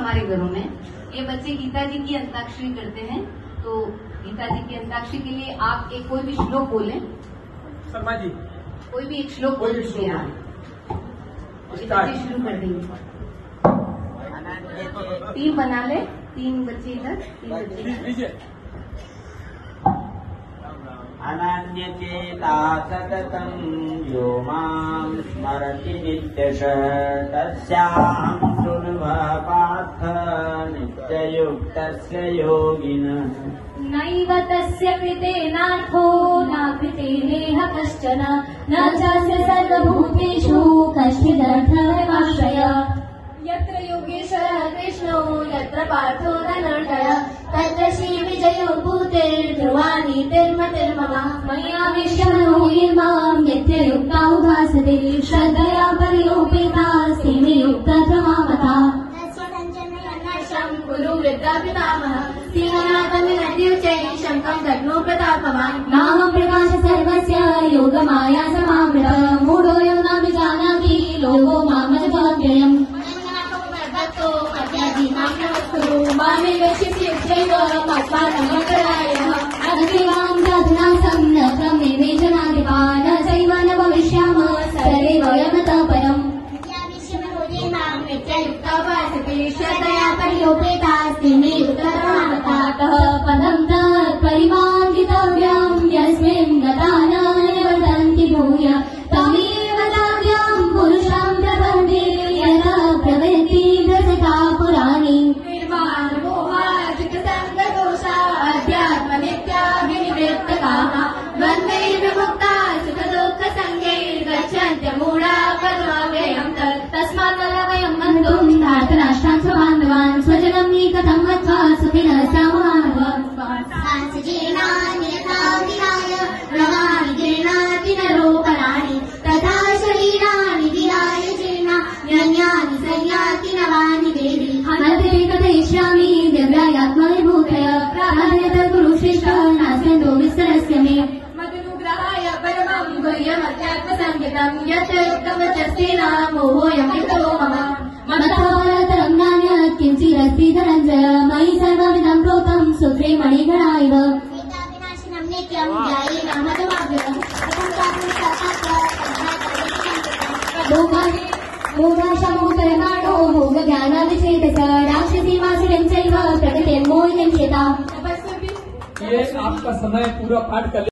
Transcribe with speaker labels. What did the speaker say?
Speaker 1: हमारे घरों में। ये बच्चे गीता जी की अंताक्षरी करते हैं, तो गीता जी की अंताक्षरी के लिए आप एक कोई भी श्लोक बोलें।
Speaker 2: शर्मा जी
Speaker 1: कोई भी एक श्लोक बोल दीजिए आप, बच्चे शुरू कर देंगे। 3 बना ले, 3 बच्चे इधर, 3 बच्चे।
Speaker 3: अनन्यचेता सततं यो मां स्मरति नित्यशः तस्याहं शृण्वः पार्थ नित्ययुक्तस्य योगिनः।
Speaker 4: नैव तस्य कृतेनार्थो न कृतेनेह कश्चन न चास्य सर्वभूतेषु कश्चिदर्थमाश्रय। यत्र योगेश्वरः कृष्णो यत्र पार्थो धनञ्जय तत्र श्रीविजयो भूतेर्ध्रुवानीतिर्मतिर्मम। मय्याविश्य मनो यन्मां नित्ययुक्ता उपासते श्रद्धया परियोपेतास्ते मे युक्ततमा गुरु वृद्धा पितामह सिंहनाथमिनद्युच्चै शङ्खं दद्मो प्रतापवान्। नामं प्रकाश सर्वस्य योगमाया समावृतः मूढोऽयं न विजानाति लोको मामजगव्ययम्। मामेव शिष्यैव मत्पादमकरायः अग्निवां साधनासं न क्रमेण जनाधिपा न चैव न भविष्यामः सर्वे वयमतः परम्। नित्ययुक्तोपासते श्रद्धया परियोपेतास्ते मे युक्ततमः। पदं तत्परिमार्गितव्यं यस्मिन् गता न निवर्तन्ति भूय तमेव दाव्यं पुरुषं प्रपद्ये यतः प्रवृत्ति भ्रजता पुराणी। निर्वाणमोहाजितसङ्गदोषा अध्यात्मनित्याभिनिवृत्तकामा द्वन्द्वैर्विमुक्ता सुखदुःखसङ्गैर्गच्छन्त्यमूढा पद्माव्ययं तत्। तस्मात् वयं बन्धुं धार्तराष्ट्रान् स्वबान्धवान् स्वजनं कथं गत्वा सुखिनः स्यामः। जीर्णान्यथाविहाय नवानि जीर्णाति नरोपराणि तथा शरीराणि विहाय जीर्णान्यानि संयाति नवानि देवी। हन्ते कथयिष्यामि दिव्यात्मविभूतय प्राधान्यत कुरु श्रेष्ठ नास्यन्तो विस्तरस्य मे। मदनुग्रहाय परमं गुह्यमध्यात्मसंज्ञितं यत् युक्तवचस्तेन मोहोऽयं विहितो मम। मत्तरं नान्यत् किञ्चिदस्ति धनञ्जय मयि सर्वमिदं प्रोतं सूत्रे मणिगणा इव। वेदाविनाशिनं नित्यं ध्यायेन मदमाव्ययम् भोगाशमोतरमाणो भोगज्ञानविचेतस राक्षसीमासुरं चैव प्रकृतिर्मोहितं चेता।
Speaker 2: ये आपका समय पूरा पाठ कर